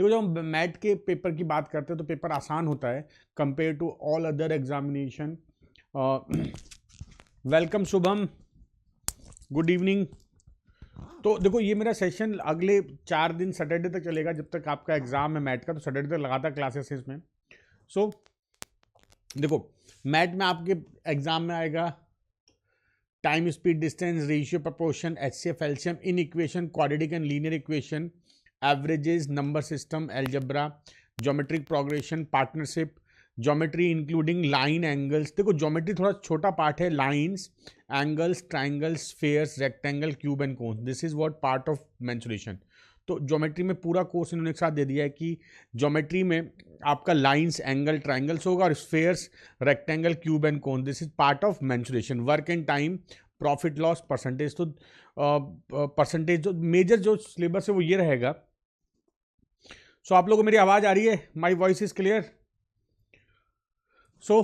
देखो जब हम मैट के पेपर की बात करते हैं तो पेपर आसान होता है compare to all other examination. Welcome Shubham, good evening. तो देखो ये मेरा सेशन अगले 4 दिन सैटरडे तक चलेगा, जब तक आपका एग्जाम है मैट का, तो सैटरडे तक लगातार क्लासेस है इसमें। सो देखो मैट में आपके एग्जाम में आएगा time, speed, distance, ratio, proportion, HCF, LCM, in equation, quadratic and linear equation, averages, number system, algebra, geometric progression, partnership, geometry including line angles. देखो ज्योमेट्री थोड़ा छोटा पार्ट है, lines, angles, triangles, spheres, rectangle, cube and cone, this is what part of mensuration. तो geometry में पूरा course इन्होंने एक साथ दे दिया है कि ज्योमेट्री में आपका लाइंस, एंगल, ट्राइंगल्स होगा, और spheres, rectangle, cube and cone, this is part of mensuration. Work and time, profit loss, percentage. तो परसेंटेज जो मेजर जो सिलेबस है वो ये रहेगा। सो आप लोगों को मेरी आवाज आ रही है? My voice is clear? So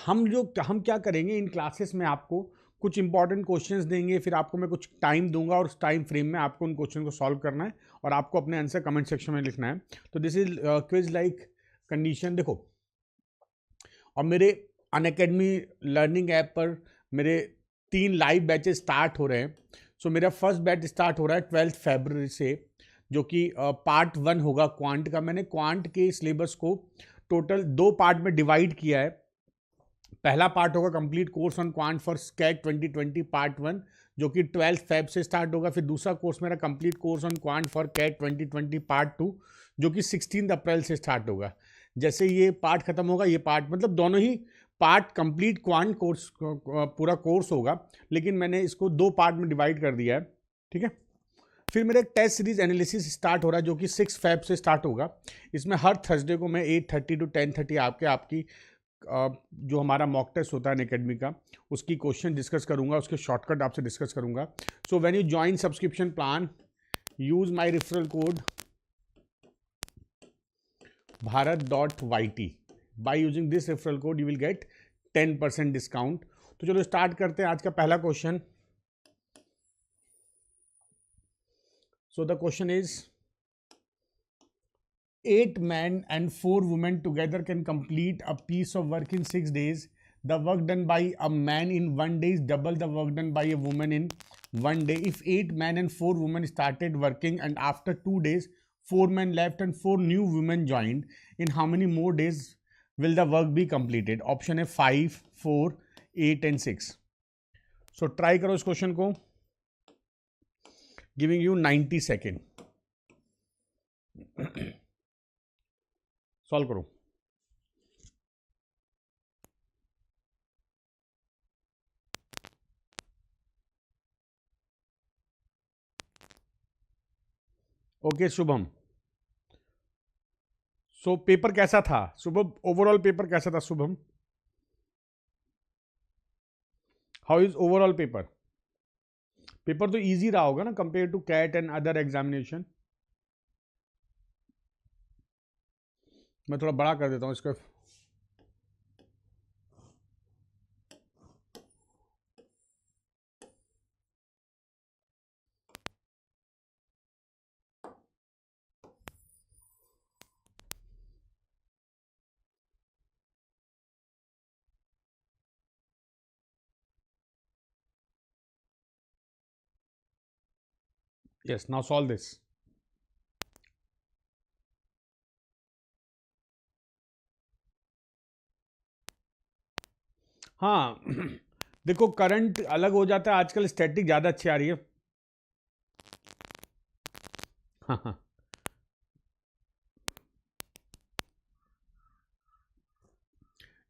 हम क्या करेंगे इन क्लासेस में, आपको कुछ इंपॉर्टेंट क्वेश्चंस देंगे, फिर आपको मैं कुछ टाइम दूंगा और उस टाइम फ्रेम में आपको उन क्वेश्चन को सॉल्व करना है और आपको अपने आंसर कमेंट सेक्शन में लिखना है। तो this is quiz like condition. देखो और मेरे अनअकैडमी लर्निंग ऐप पर मेरे 3 लाइव बैचेस स्टार्ट हो रहे हैं। सो मेरा फर्स्ट बैच स्टार्ट हो रहा है 12 फरवरी से, जो कि पार्ट 1 होगा क्वांट का। मैंने क्वांट के सिलेबस को टोटल 2 पार्ट में डिवाइड किया है। पहला पार्ट होगा complete course on quant for SCAT 2020 part 1, जो कि 12 फेब से स्टार्ट होगा। फिर दूसरा कोर्स मेरा complete course on quant for CAT 2020 part 2, जो कि 16 अप्रैल से स्टार्ट होगा। जैसे ये पार्ट खत्म होगा, ये पार्ट मतलब दोनों ही पार्ट कंप्लीट क्वांट कोर्स पूरा कोर्स होगा, लेकिन मैंने इसको 2 पार्ट में डिवाइड कर दिया है, ठीक है। फिर मेरा एक टेस्ट सीरीज एनालिसिस स्टार्ट हो रहा है, जो कि 6 फेब से स्टार्ट होगा। इसमें हर थर्सडे को मैं 8:30 to 10:30 आपकी जो हमारा मॉक टेस्ट होता है अनअकैडमी का, उसकी क्वेश्चन डिस्कस करूंगा, उसके शॉर्टकट आपसे डिस्कस करूंगा। So when you join subscription plan, use my referral code bharat.yt। By using this referral code you will get 10% discount. तो चलो स्टार्ट करते हैं आज का पहला question. So the question is 8 men and 4 women together can complete a piece of work in 6 days. The work done by a man in 1 day is double the work done by a woman in 1 day. If 8 men and 4 women started working and after 2 days 4 men left and 4 new women joined, in how many more days will the work be completed? Option है 5, 4, 8 and 6. So try करो इस question को, giving you 90 seconds. Solve करो। Okay Shubham, so paper कैसा था Shubham? Overall paper कैसा था Shubham? How is overall paper? Paper तो इजी रहा होगा ना compare to CAT and other examination. मैं थोड़ा बड़ा कर देता हूं इसका। Yes, now solve this. हाँ देखो करंट अलग हो जाता है, आजकल स्टैटिक ज़्यादा अच्छी आ रही है। हाँ हाँ,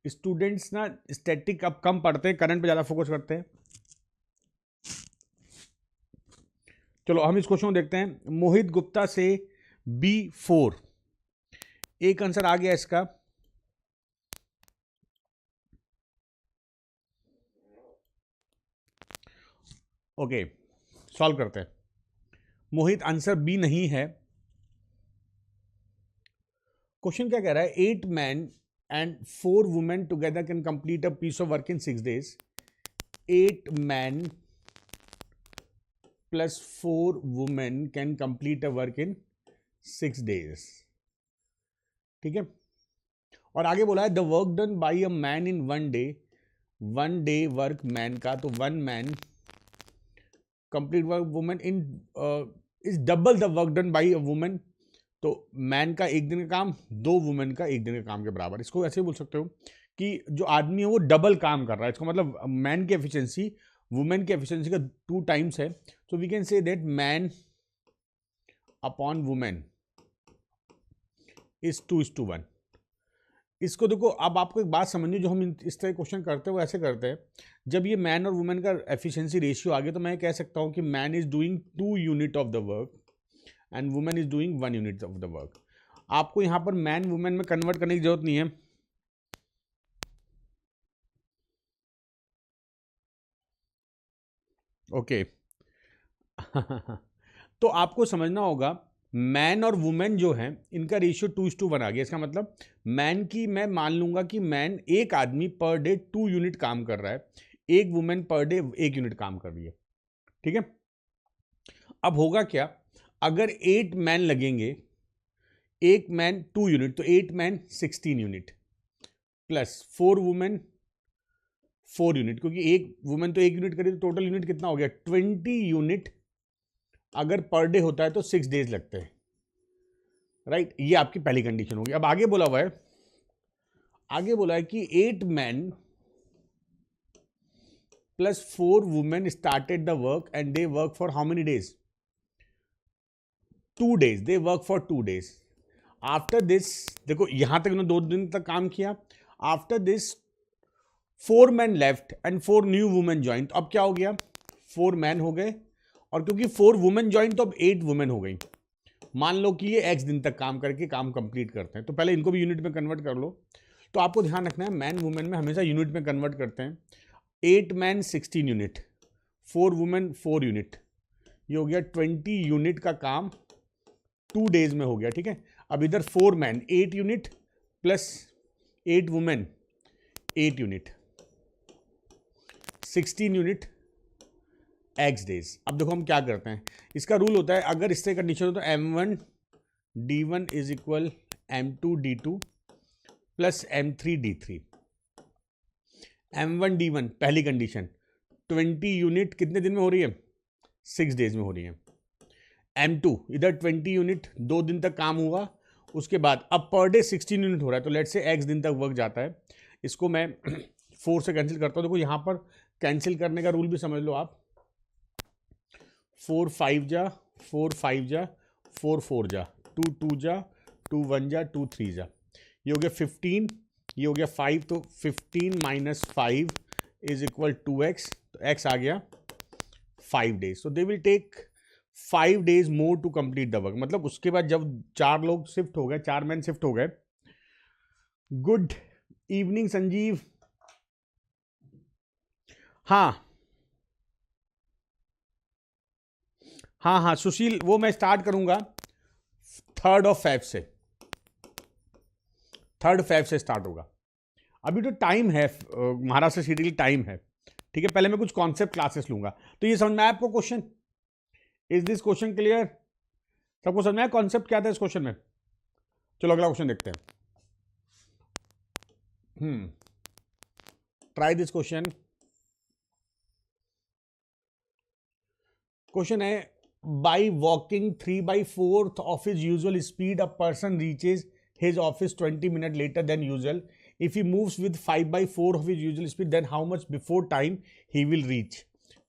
स्टूडेंट्स ना स्टैटिक अब कम पढ़ते हैं, करंट पे ज़्यादा फोकस करते हैं। चलो हम इस क्वेश्चन को देखते हैं। मोहित गुप्ता से B4, एक आंसर आ गया इसका। ओके सॉल्व करते हैं। मोहित आंसर बी नहीं है। क्वेश्चन क्या कह रहा है? 8 men and 4 women together can complete a piece of work in 6 days. 8 men plus 4 women can complete a work in 6 days। ठीक है, और आगे बोला है the work done by a man in 1 day work man का, तो 1 man complete work women in is double the work done by a women. तो man का एक दिन का काम 2 वुमेन का एक दिन के काम के बराबर। इसको ऐसे बोल सकते हो कि जो आदमी है वो डबल काम कर रहा है, इसको मतलब मैन की एफिशिएंसी वुमेन की एफिशिएंसी का 2 टाइम्स है। So we can say that man upon women is 2:1। इसको देखो, अब आपको एक बात समझनी, जो हम इस तरह क्वेश्चन करते हैं वो ऐसे करते हैं, जब ये मैन और वुमेन का एफिशिएंसी रेशियो आ गया तो मैं कह सकता हूं कि man is doing 2 unit of the work and women is doing 1 unit of the work. आपको यहां पर मैन वुमेन में कन्वर्ट करने की जरूरत नहीं है। ओके तो आपको समझना होगा, मैन और वुमेन जो है इनका रेशियो 2:1 आ गया। इसका मतलब मैन की मैं मान लूंगा कि मैन एक आदमी पर डे 2 यूनिट काम कर रहा है, एक वुमेन पर डे 1 यूनिट काम कर रही है। ठीक है, अब होगा क्या, अगर 8 मैन लगेंगे, एक मैन 2 यूनिट, तो 8 man 16 unit plus 4 women 4 unit, क्योंकि एक वुमेन तो 1 यूनिट करी, तो टोटल यूनिट कितना हो गया 20 यूनिट। अगर पर डे होता है तो 6 डेज लगते हैं, राइट। ये आपकी पहली कंडीशन होगी। अब आगे बोला हुआ है, आगे बोला है कि 8 man plus 4 women started the work and they work for how many days, 2 days, they work for 2 days. After this, देखो यहां तक उन्होंने 2 दिन तक काम किया। After this 4 man left and 4 new women join. अब क्या हो गया, 4 मैन हो गए, और क्योंकि 4 वुमेन ज्वाइन तो अब 8 वुमेन हो गई। मान लो कि ये एक्स दिन तक काम करके काम कंप्लीट करते हैं, तो पहले इनको भी यूनिट में कन्वर्ट कर लो। तो आपको ध्यान रखना है, मैन वुमेन में हमेशा यूनिट में कन्वर्ट करते हैं। 8 मैन 16 यूनिट, 4 वुमेन 4 यूनिट, ये हो गया 20 यूनिट का काम 2 डेज में हो गया। ठीक है, अब इधर 4 man 8 unit plus 8 women 8 unit, 16 unit x days. अब देखो हम क्या करते हैं, इसका रूल होता है, अगर इससे कंडीशन हो तो M1 D1 is equal M2 D2 plus M3 D3। M1 D1 पहली कंडीशन 20 यूनिट कितने दिन में हो रही है, 6 डेज में हो रही है। M2 इधर 20 यूनिट 2 दिन तक काम हुआ, उसके बाद अब पर डे 16 यूनिट हो रहा है, तो लेट से एक्स दिन तक वर्क जाता है। इसको मैं 4 से कैंसिल करता हूँ। देखो यहाँ पर कैंसिल करने का रूल भी समझ लो आप, 4 5 जा 4 5 जा 4 4 जा 2 2 जा 2 1 जा 2 3 जा, ये हो गया 15, ये हो गया 5, तो 15 माइनस 5 इज इक्वल 2x, तो x आ गया 5 days. So they will take 5 days more to complete the work. मतलब उसके बाद जब 4 लोग शिफ्ट हो गए, 4 मैन शिफ्ट हो गए। Good evening Sanjeev. हाँ हाँ हाँ सुशील, वो मैं स्टार्ट करूंगा 3rd of Feb से, 3rd Feb से स्टार्ट होगा। अभी तो टाइम है, महाराष्ट्र सिटी के लिए टाइम है। ठीक है, पहले मैं कुछ कॉन्सेप्ट क्लासेस लूंगा। तो ये समझ में आया आपको question, is this question clear? सबको समझ में आया कॉन्सेप्ट क्या था इस क्वेश्चन में? चलो अगला क्वेश्चन देखते हैं। Try this question. क्वेश्चन है, by walking 3/4 of his usual speed a person reaches his office 20 minutes later than usual. If he moves with 5/4 of his usual speed, then how much before time he will reach?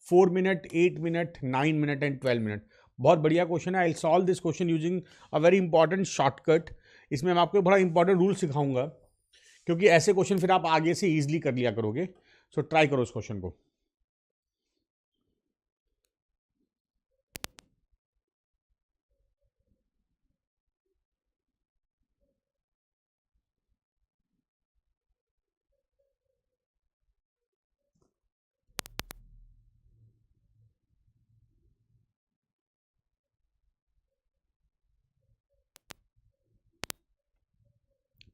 4 minutes, 8 minutes, 9 minutes and 12 minutes. बहुत बढ़िया question है। I solve this question using a very important shortcut. इसमें मैं आपको बड़ा important rule सिखाऊंगा, क्योंकि ऐसे क्वेश्चन फिर आप आगे से इजीली कर लिया करोगे। सो ट्राई करो इस क्वेश्चन को।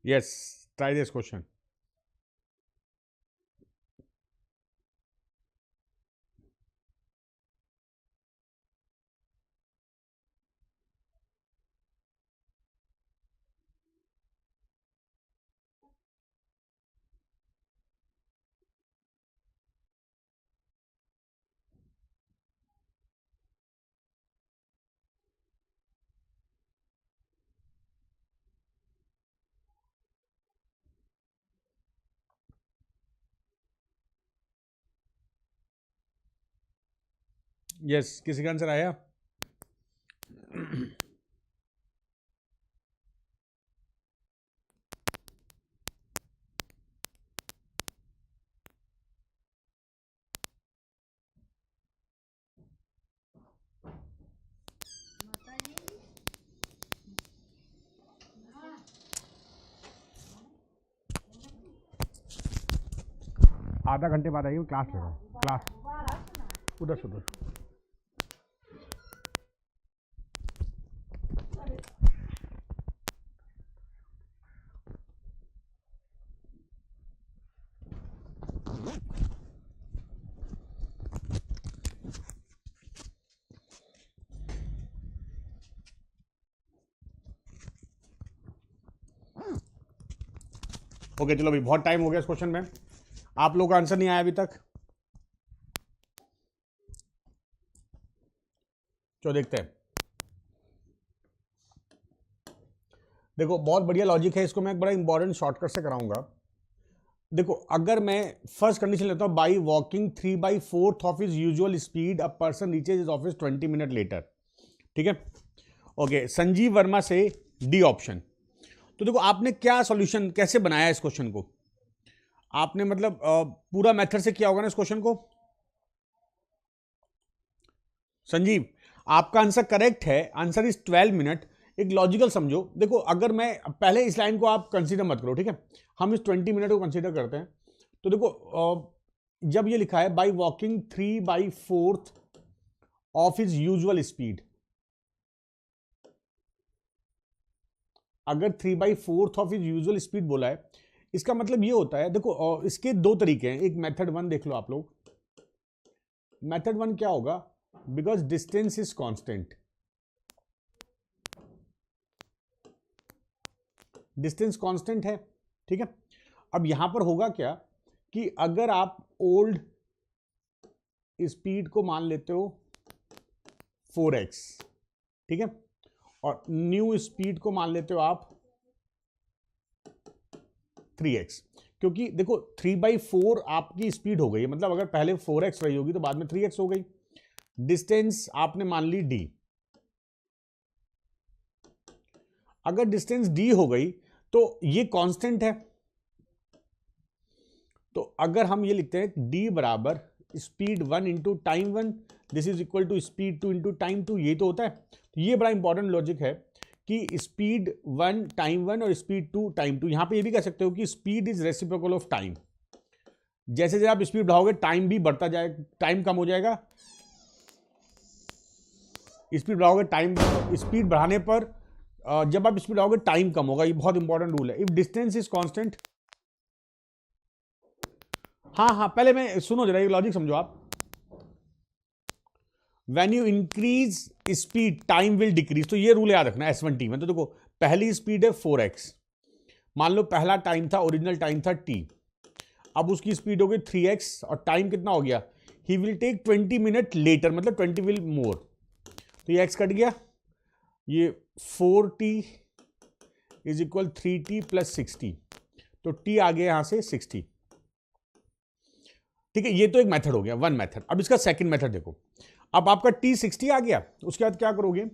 Yes, try this question. Yes, किसी का आंसर आया? आधा घंटे बाद आइए, क्लास ले रहा हूँ, क्लास उधर से उधर। ओके चलो भाई, बहुत टाइम हो गया इस क्वेश्चन में, आप लोगों का आंसर नहीं आया अभी तक। चलो देखते हैं। देखो बहुत बढ़िया लॉजिक है, इसको मैं एक बड़ा इंपॉर्टेंट शॉर्टकट से कराऊंगा। देखो अगर मैं फर्स्ट कंडीशन लेता हूं, by walking 3/4 of his usual speed a person reaches his office 20 minute letter. ठीक है, ओके, संजीव वर्मा से डी ऑप्शन। तो देखो आपने क्या सॉल्यूशन कैसे बनाया इस क्वेश्चन को, आपने मतलब पूरा मेथड से किया होगा ना इस क्वेश्चन को। संजीव आपका आंसर करेक्ट है, आंसर इज 12 मिनट। एक लॉजिकल समझो, देखो अगर मैं पहले इस लाइन को आप कंसीडर मत करो, ठीक है, हम इस 20 मिनट को कंसीडर करते हैं। तो देखो जब ये लिखा है by walking 3/4 of his usual speed, अगर 3/4 ऑफ हिज यूजुअल स्पीड बोला है, इसका मतलब ये होता है, देखो इसके दो तरीके हैं। एक मेथड 1 देख लो आप लोग, मेथड 1 क्या होगा, because distance is constant, distance constant है, ठीक है। अब यहां पर होगा क्या कि अगर आप ओल्ड स्पीड को मान लेते हो 4x, ठीक है, और न्यू स्पीड को मान लेते हो आप 3x, क्योंकि देखो 3/4 आपकी स्पीड हो गई है, मतलब अगर पहले 4x रही होगी तो बाद में 3x हो गई। डिस्टेंस आपने मान ली d, अगर डिस्टेंस d हो गई तो ये कांस्टेंट है, तो अगर हम ये लिखते हैं d बराबर speed 1 into time 1, this is equal to speed 2 into time 2, ये तो होता है। तो ये बड़ा इंपॉर्टेंट लॉजिक है कि स्पीड 1 टाइम 1 और स्पीड 2 टाइम 2। यहां पे ये भी कह सकते हो कि speed is reciprocal of time, जैसे जैसे आप स्पीड बढ़ाओगे टाइम भी बढ़ता जाएगा, टाइम कम हो जाएगा। स्पीड बढ़ाओगे टाइम, स्पीड बढ़ाने पर जब आप स्पीड बढ़ाओगे टाइम कम होगा, ये बहुत इंपॉर्टेंट रूल है। इफ डिस्टेंस इज कांस्टेंट, हाँ पहले मैं सुनो जरा, ये लॉजिक समझो आप। When you increase speed time will decrease, तो ये रूल याद रखना S1T में। तो देखो पहली स्पीड है 4x, मान लो पहला टाइम था, ओरिजिनल टाइम था t, अब उसकी स्पीड हो गई 3x और टाइम कितना हो गया, he will take 20 minute later, मतलब 20 विल मोर, तो ये x कट गया, ये 4t is equal 3t plus 60, तो t आ गया यहां से 60, ठीक है। ये तो एक मेथड हो गया, वन मेथड। अब इसका सेकंड मेथड देखो, अब आपका t60 आ गया, उसके बाद क्या करोगे,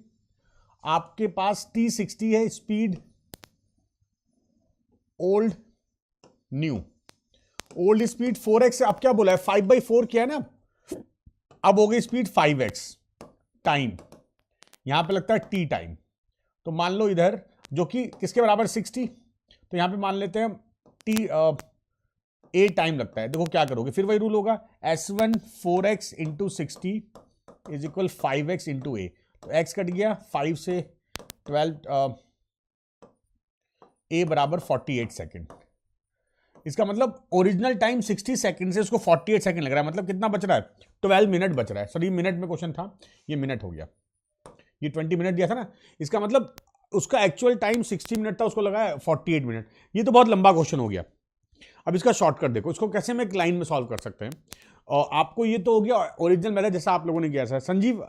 आपके पास t60 है speed, old new, old speed 4x से, अब क्या बोला है 5/4 किया है ना, अब हो गई स्पीड 5x टाइम, यहां पे लगता है t टाइम, तो मान लो इधर जो कि किसके बराबर 60, तो यहां पे मान लेते हैं t a टाइम लगता है। देखो क्या करोगे, फिर वही रूल होगा, S1 4x into 60 is equal 5x into a, तो x कट गया 5 से 12, a बराबर 48 सेकेंड। इसका मतलब ओरिजिनल टाइम 60 सेकंड से उसको 48 सेकंड लग रहा है, मतलब कितना बच रहा है, 12 मिनट बच रहा है। सॉरी मिनट में क्वेश्चन था, ये मिनट हो गया, ये 20 मिनट दिया था ना, इसका मतलब उसका एक्चुअल टाइम 60 मिनट था, उसको लगा है 48 मिनट। ये तो बहुत लंबा क्वेश्चन हो गया। अब इसका शॉर्टकट देखो, इसको कैसे हम एक लाइन में सॉल्व कर सकते हैं। और आपको ये तो हो गया ओरिजिनल मेथड जैसा आप लोगों ने किया था। संजीव,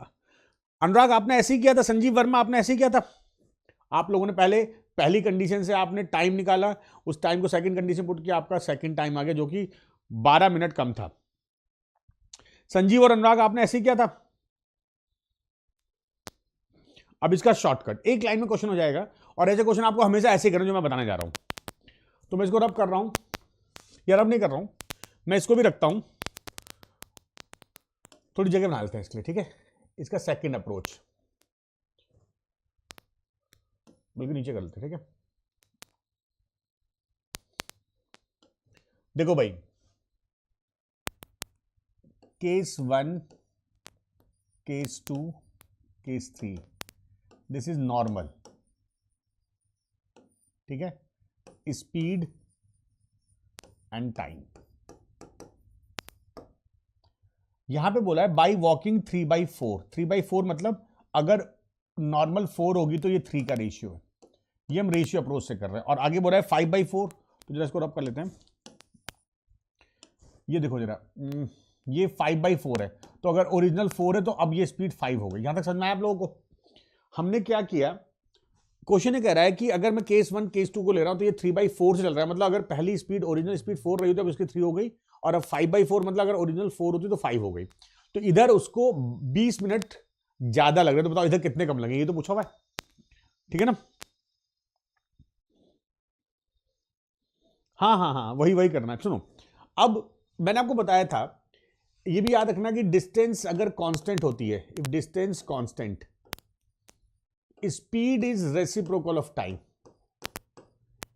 अनुराग आपने ऐसे ही किया था, संजीव वर्मा आपने ऐसे ही किया था, आप लोगों ने पहली कंडीशन से आपने टाइम निकाला, उस टाइम को सेकंड कंडीशन पुट किया, आपका सेकंड टाइम आ गया जो कि 12 मिनट कम था। संजीव और अनुराग आपने ऐसे ही किया था, अब इसका शॉर्टकट, एक लाइन में क्वेश्चन हो जाएगा, और ऐसे क्वेश्चन आपको हमेशा ऐसे करना जो मैं बताने जा रहा हूं। तो मैं इसको रब कर रहा हूं, या रब नहीं कर रहा हूं, मैं इसको भी रखता हूं, थोड़ी जगह बना लेते हैं इसके लिए, ठीक है। इसका सेकंड अप्रोच बिल्कुल नीचे कर लेते हैं, ठीक है। देखो भाई, case 1, case 2, case 3, this is normal, ठीक है। स्पीड एंड टाइम, यहां पे बोला है बाई वॉकिंग 3/4, 3/4 मतलब अगर नॉर्मल 4 होगी तो ये 3 का रेशियो है, ये हम रेशियो अप्रोच से कर रहे हैं। और आगे बोल रहा है 5/4, तो जरा इसको रब कर लेते हैं। ये देखो जरा, ये 5/4 है, तो अगर ओरिजिनल 4 है तो अब ये स्पीड 5 हो गई। यहां तक समझ में आया आप लोगों को? हमने क्या किया, क्वेश्चन ये कह रहा है कि अगर मैं केस 1 केस 2 को ले रहा हूं तो ये 3/4 से चल रहा है, मतलब अगर पहली स्पीड ओरिजिनल स्पीड 4 रही होती अब इसकी 3 हो गई, और अब 5/4 मतलब अगर ओरिजिनल 4 होती तो 5 हो गई। तो इधर उसको 20 मिनट ज्यादा लग रहे, तो बताओ इधर कितने कम लगे, ये तो पूछा हुआ है, ठीक है ना। हाँ हाँ हाँ, वही वही करना है। सुनो, अब मैंने आपको बताया था, ये भी याद रखना कि डिस्टेंस अगर कांस्टेंट होती है, if distance constant, speed is reciprocal of time.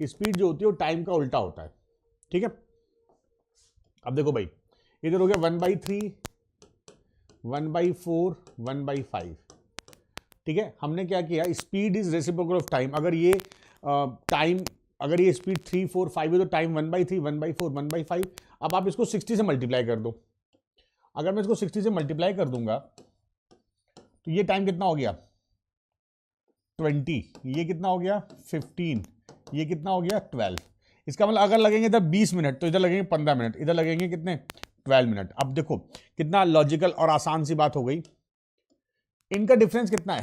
Speed जो होती है वो टाइम का उल्टा होता है, ठीक है। अब देखो भाई, इधर हो गया 1/3, 1/4, 1/5, ठीक है। हमने क्या किया, speed is reciprocal of time, अगर ये टाइम अगर ये स्पीड 3, 4, 5 है तो टाइम 1/3, 1/4, 1/5। अब आप इसको 60 से मल्टीप्लाई कर दो, अगर मैं इसको 60 से मल्टीप्लाई कर दूंगा तो ये टाइम कितना हो गया 20, ये कितना हो गया 15, ये कितना हो गया 12। इसका मतलब अगर लगेंगे इधर 20 मिनट तो इधर लगेंगे 15 मिनट, इधर लगेंगे कितने 12 मिनट। अब देखो कितना लॉजिकल और आसान सी बात हो गई। इनका डिफरेंस कितना है,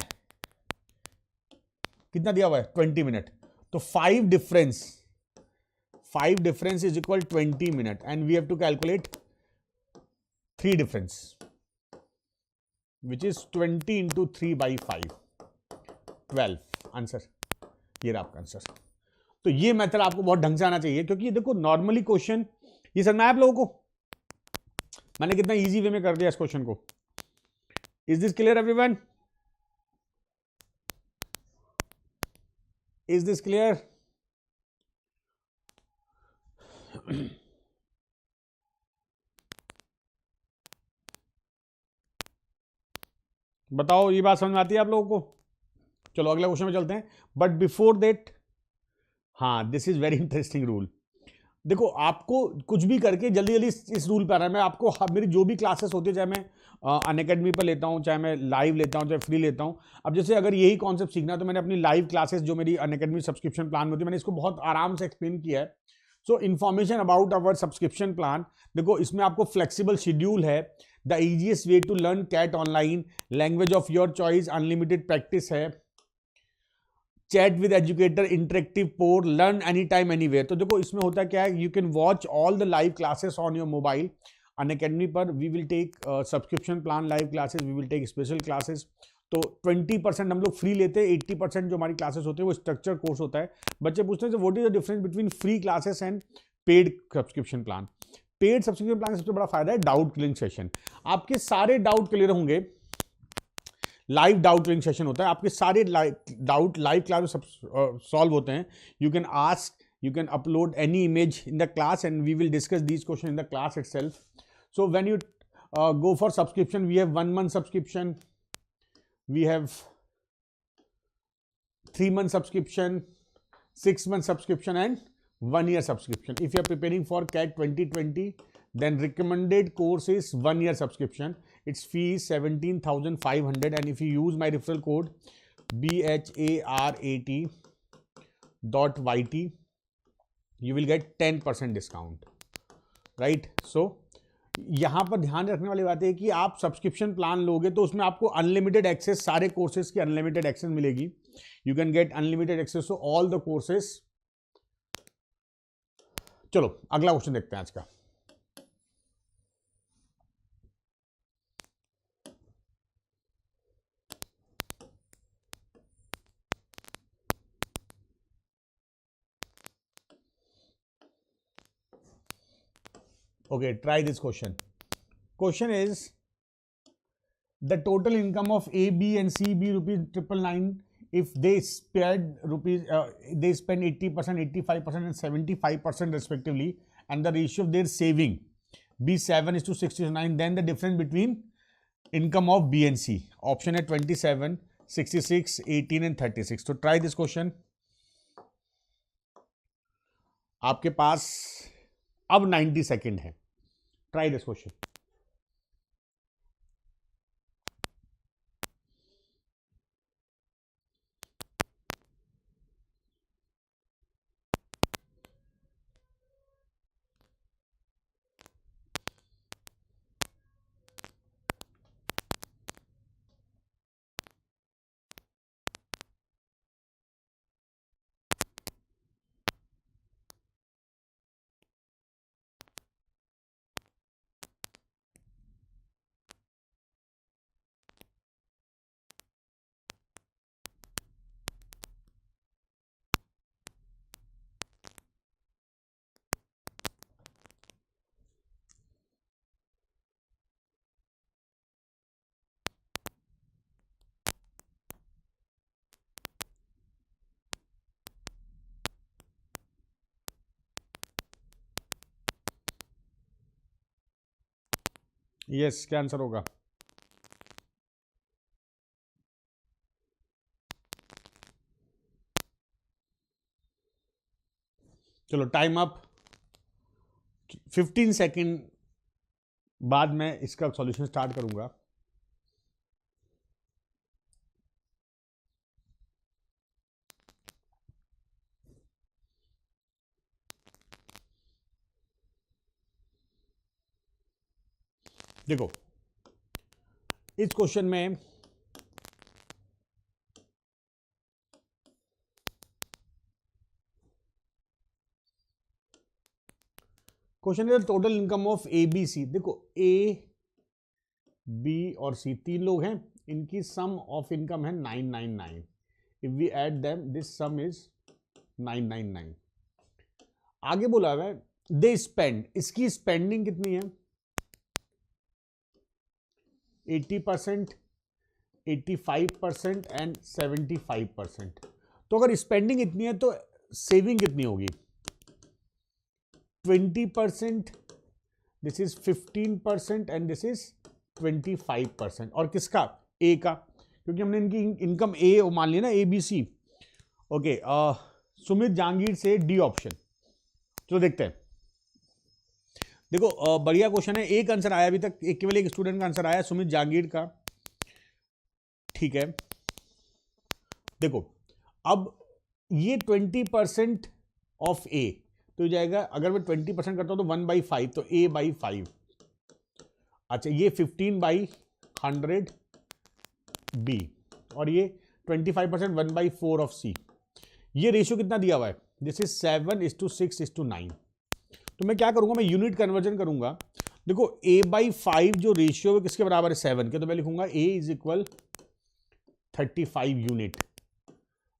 कितना दिया हुआ है 20 मिनट, तो 5 difference is equal 20 minute, and we have to calculate 3 difference which is 20 into 3/5, 12 answer. ये रहा आपका आंसर। तो ये मेथड आपको बहुत ढंग से आना चाहिए, क्योंकि ये देखो नॉर्मली क्वेश्चन, ये समझ में आया आप लोगों को? मैंने कितना इजी वे में कर दिया इस क्वेश्चन को। Is this clear everyone? Is this clear? बताओ, ये बात समझ में आती है आप लोगों को? चलो अगले क्वेश्चन में चलते हैं, बट बिफोर दैट, हाँ this is very interesting rule. देखो आपको कुछ भी करके जल्दी जल्दी इस रूल पर आना है। मैं आपको मेरी जो भी क्लासेस होती है, चाहे मैं अनअकैडमी पर लेता हूँ, चाहे मैं लाइव लेता हूँ, चाहे फ्री लेता हूँ। अब जैसे अगर यही कॉन्सेप्ट सीखना है तो मैंने अपनी लाइव क्लासेस जो मेरी अनअकैडमी सब्सक्रिप्शन प्लान में होती है, मैंने इसको बहुत आराम से एक्सप्लेन किया है। So information about our subscription plan, देखो इसमें आपको फ्लेक्सिबल शेड्यूल है, the easiest way to learn CAT online, language of your choice, unlimited practice है, chat with educator, interactive polls, learn any time anywhere. तो देखो इसमें होता क्या है, you can watch all the live classes on your mobile. Unacademy पर we will take subscription plan live classes, we will take special classes. तो 20% हम लोग फ्री लेते हैं, 80% जो हमारी क्लासेस होते हैं वो स्ट्रक्चर कोर्स होता है। बच्चे पूछते हैं what is the difference between free classes and paid subscription plan. Paid subscription plan सबसे बड़ा फायदा है डाउट क्लियरिंग सेशन, आपके सारे डाउट क्लियर होंगे। लाइव डाउट क्लियरिंग सेशन होता है, आपके सारे डाउट लाइव क्लास में सॉल्व होते हैं। You can ask, you can upload any image in the class and we will discuss these questions in the class itself. So when you go for subscription, we have 1 month subscription, we have 3 month subscription, 6 month subscription and 1 year subscription. If you are preparing for CAT 2020, then recommended course is 1 year subscription. Its fee is 17,500, and if you use my referral code BHARAT.YT, you will get 10% discount, right. So यहां पर ध्यान रखने वाली बात है कि आप subscription plan लोगे तो उसमें आपको अनलिमिटेड एक्सेस, सारे कोर्सेज की अनलिमिटेड एक्सेस मिलेगी। You can get unlimited access to all the courses. चलो अगला क्वेश्चन देखते हैं आज का। Okay, try this question. Question is the total income of A, B, and C be rupees 999 if they spend rupees they spend 80%, 85%, and 75% respectively, and the ratio of their saving be 7:69. Then the difference between income of B and C. Option है 27, 66, 18 and 36. तो try this question. आपके पास अब 90 second है. Try this question. Yes, क्या answer होगा? चलो time up. 15 second बाद मैं इसका सॉल्यूशन स्टार्ट करूंगा. देखो इस क्वेश्चन में क्वेश्चन है total income of A B C. देखो ए बी और सी तीन लोग हैं, इनकी सम ऑफ इनकम है 999. If we add them this sum is 999. आगे बोला हुआ है दे स्पेंड, इसकी स्पेंडिंग कितनी है? 80%, 85% एंड 75%. तो अगर स्पेंडिंग इतनी है तो सेविंग कितनी होगी? 20%, this is 15% and this is 25%. और किसका? ए का, क्योंकि हमने इनकी इनकम ए मान लिया ना, A B C. Okay, Sumit Jahangir से डी ऑप्शन. तो देखते हैं. देखो बढ़िया क्वेश्चन है. एक आंसर आया अभी तक, केवल एक स्टूडेंट का आंसर आया, सुमित जहांगीर का. ठीक है, देखो अब ये 20% ऑफ ए तो हो जाएगा, अगर मैं 20% करता हूं तो 1/5, तो ए बाई 5. अच्छा, ये 15/100 बी, और ये 25% 1/4 ऑफ सी. ये रेशियो कितना दिया हुआ है? This is 7:6:9. तो मैं क्या करूंगा, मैं यूनिट कन्वर्जन करूंगा. देखो a/5 जो रेशियो है किसके बराबर है? 7 के. तो मैं लिखूंगा a इज इक्वल 35 यूनिट.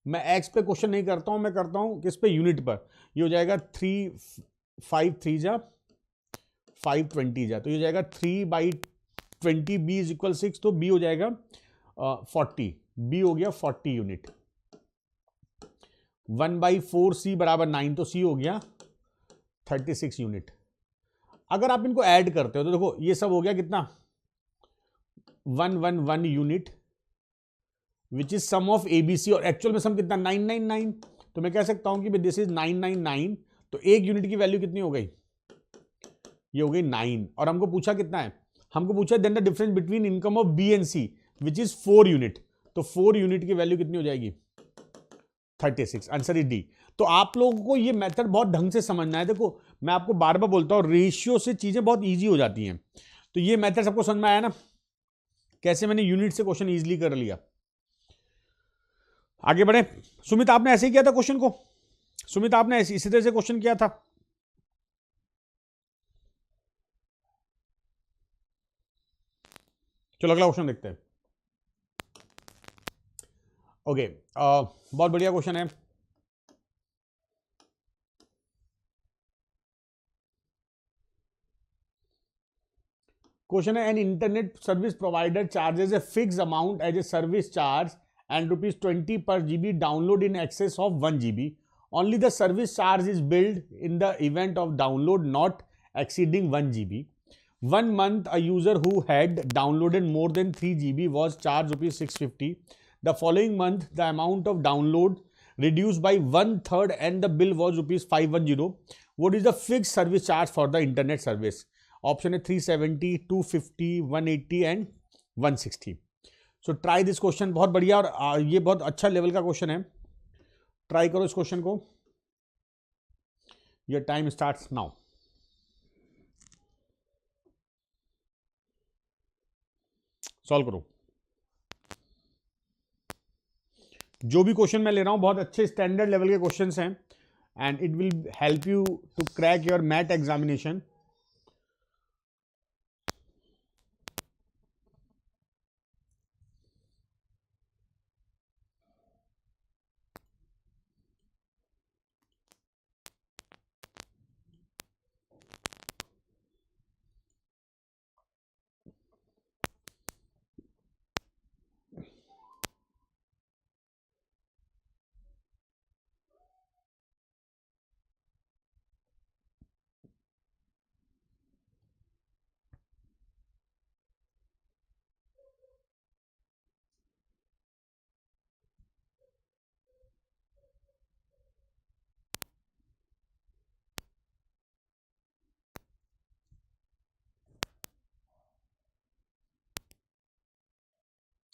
मैं x पे क्वेश्चन नहीं करता हूं, मैं करता हूं किस पे? यूनिट पर. ये हो जाएगा 3 5 3 जा 5 20 जा, तो ये हो जाएगा 3/20. b इज इक्वल 6, तो b हो जाएगा 40. b हो गया 40 यूनिट. 1/4 c बराबर 9, तो c हो गया 36 यूनिट. अगर आप इनको ऐड करते हो तो देखो ये सब हो गया कितना? 111 unit which is sum of ABC, और एक्चुअल में सम कितना? 999. तो मैं कह सकता हूं कि दिस इज 999. तो एक यूनिट की वैल्यू कितनी हो गई? ये हो गई 9. और हमको पूछा कितना है? हमको पूछा then the difference between income of B and C which is 4 unit. तो 4 यूनिट की वैल्यू कितनी हो जाएगी? 36. Answer is D. तो आप लोगों को ये मेथड बहुत ढंग से समझना है. देखो मैं आपको बार बार बोलता हूं, रेशियो से चीजें बहुत इजी हो जाती हैं. तो ये मेथड सबको समझ में आया ना, कैसे मैंने यूनिट से क्वेश्चन इजीली कर लिया. आगे बढ़े. सुमित आपने ऐसे ही किया था क्वेश्चन को? सुमित आपने इसी तरह से क्वेश्चन किया था? चलो अगला क्वेश्चन देखते हैं. ओके, बहुत बढ़िया क्वेश्चन है. क्वेश्चन है, an internet service provider charges a fix amount as a service charge and ₹20 per GB download in excess of 1 GB. Only the service charge is billed in the event of download not exceeding 1 GB. 1 month, a user who had downloaded more than 3 GB was charged ₹650. The following month, the amount of download reduced by 1/3 and the bill was ₹510. What is the fixed service charge for the internet service? Option है 370, 250, 180 and 160. So try this question, बहुत बढ़िया और ये बहुत अच्छा level का question है। Try करो इस क्वेश्चन को। Your time starts now. Solve करो। जो भी क्वेश्चन मैं ले रहा हूं बहुत अच्छे स्टैंडर्ड लेवल के क्वेश्चंस हैं and it will help you to crack your math examination.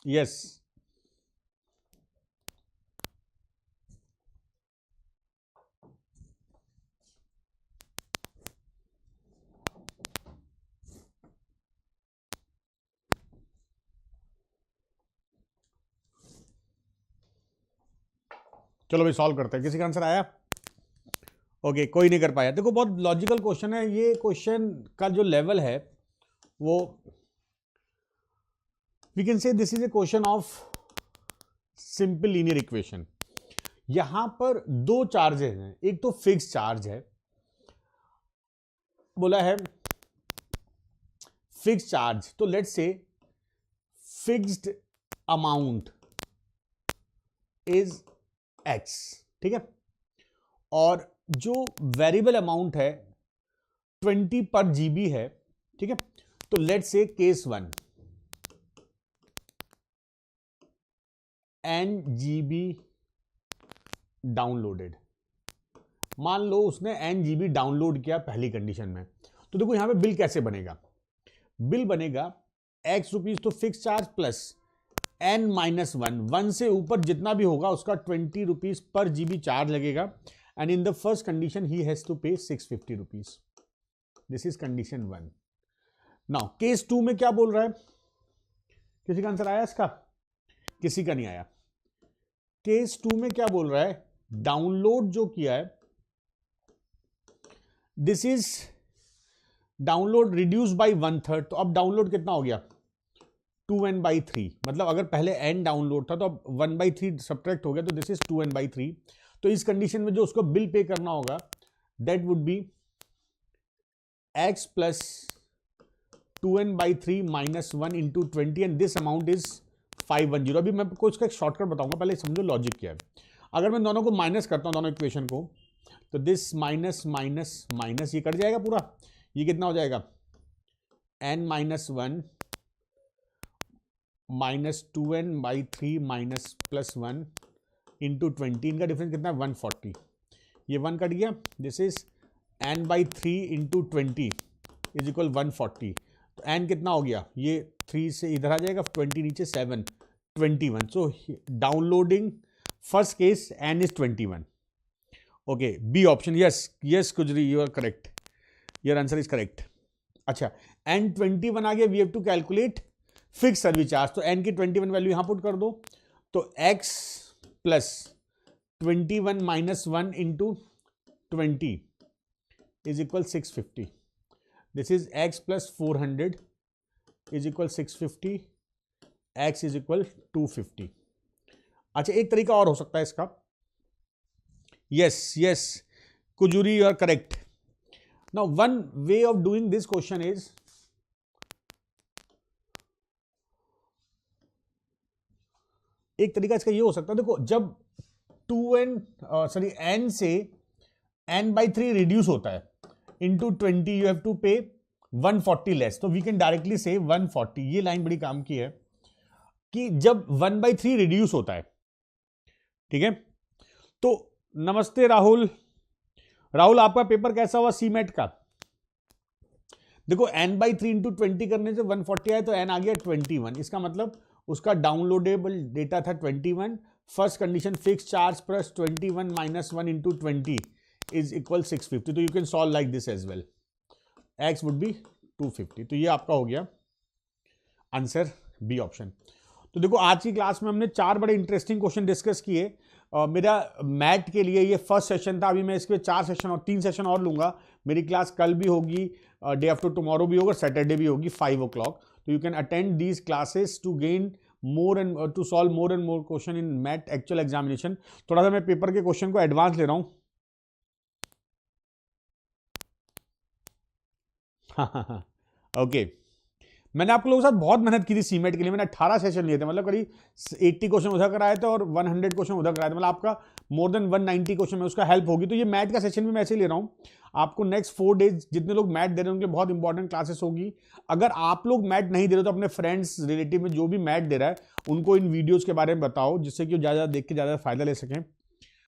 Yes चलो भाई सॉल्व करते हैं। किसी का आंसर आया? ओके कोई नहीं कर पाया। देखो बहुत लॉजिकल क्वेश्चन है ये। क्वेश्चन का जो लेवल है वो we can say this is a question of simple linear equation. यहां पर दो चार्जेस हैं, एक तो फिक्स चार्ज है, बोला है फिक्स चार्ज, तो let's say fixed amount is x, ठीक है, और जो वेरिएबल अमाउंट है 20 पर जीबी है, ठीक है। तो let's say case 1 n GB downloaded. मान लो उसने n GB डाउनलोड किया पहली कंडीशन में, तो देखो यहां पे बिल कैसे बनेगा। बिल बनेगा x रुपीज तो फिक्स चार्ज प्लस n-1, 1 से ऊपर जितना भी होगा उसका 20 रुपीज पर जीबी चार्ज लगेगा। And in the first condition he has to pay 650 rupees. This is condition 1। Now case 2 में क्या बोल रहा है? किसी का आंसर आया इसका? किसी का नहीं आया। केस 2 में क्या बोल रहा है? डाउनलोड जो किया है this is download reduce by 1/3। तो अब डाउनलोड कितना हो गया? 2n/3। मतलब अगर पहले n डाउनलोड था तो अब 1/3 सब्ट्रैक्ट हो गया, तो दिस इज 2n/3। तो इस कंडीशन में जो उसको बिल पे करना होगा that would be x plus 2n/3 minus 1 into 20 and this amount is 510। अभी मैं आपको इसका एक शॉर्टकट बताऊंगा, पहले समझो लॉजिक क्या है। अगर मैं दोनों को माइनस करता हूं, दोनों इक्वेशन को, तो दिस माइनस माइनस माइनस ये कट जाएगा पूरा। ये कितना हो जाएगा? n-1 minus 2n/3 minus plus 1 into 20। इनका डिफरेंस कितना है? 140। ये 1 कट गया। This is n/3 into 20 is equal 140। तो n कितना हो गया? ये 3 से इधर आ जाएगा, 20 नीचे 7, 21। So downloading first case n is 21। Okay B option. Yes yes Kujuri you are correct, your answer is correct. अच्छा n21 आ गया, we have to calculate fix service charge. तो n की 21 वैल्यू यहां पुट कर दो, तो x plus 21 minus 1 into 20 is equal 650। This is x plus 400 is equal 650, x is equal 250। अच्छा एक तरीका और हो सकता है इसका। Yes yes Kujuri you are correct. Now one way of doing this question is एक तरीका इसका ये हो सकता है, देखो जब n से n/3 रिड्यूस होता है इंटू 20 यू हैव टू पे 140 लेस, तो वी कैन डायरेक्टली से 140। ये लाइन बड़ी काम की है कि जब 1/3 रिड्यूस होता है, ठीक है। तो नमस्ते राहुल, राहुल आपका पेपर कैसा हुआ सीमेट का? देखो n/3 इंटू 20 करने से 140 आया, तो n आ गया 21। इसका मतलब उसका डाउनलोडेबल डेटा था 21। First condition fix charge plus 21 minus 1 into 20 is equal 650। तो you can solve like this as well, x would be 250। तो ये आपका हो गया आंसर बी ऑप्शन। तो देखो आज की क्लास में हमने 4 बड़े इंटरेस्टिंग क्वेश्चन डिस्कस किए। मेरा मैथ के लिए ये फर्स्ट सेशन था, अभी मैं इसके 4 सेशन और 3 सेशन और लूंगा। मेरी क्लास कल भी होगी, डे आफ्टर टुमारो भी होगा, सैटरडे भी होगी 5 o'clock। तो you can attend these classes to gain more and to solve more and more question in math actual examination. थोड़ा सा मैं पेपर के क्वेश्चन को एडवांस ले रहा हूं। ओके मैंने आप लोगों के साथ बहुत मेहनत की थी सीमेट के लिए। मैंने 18 सेशन लिए थे, मतलब करीब 80 क्वेश्चन उधर कराए थे और 100 क्वेश्चन उधर कराए थे, मतलब आपका मोर देन 190 क्वेश्चन में उसका हेल्प होगी। तो ये मैथ का सेशन भी मैं ऐसे ही ले रहा हूँ। आपको नेक्स्ट 4 डेज जितने लोग मैथ दे रहे हैं उनके बहुत इंपॉर्टेंट क्लासेस होगी। अगर आप लोग मैथ नहीं दे रहे तो अपने फ्रेंड्स रिलेटिव में जो भी मैथ दे रहा है उनको इन वीडियोज़ के बारे में बताओ, जिससे कि ज़्यादा देख के ज़्यादा फायदा ले सकें।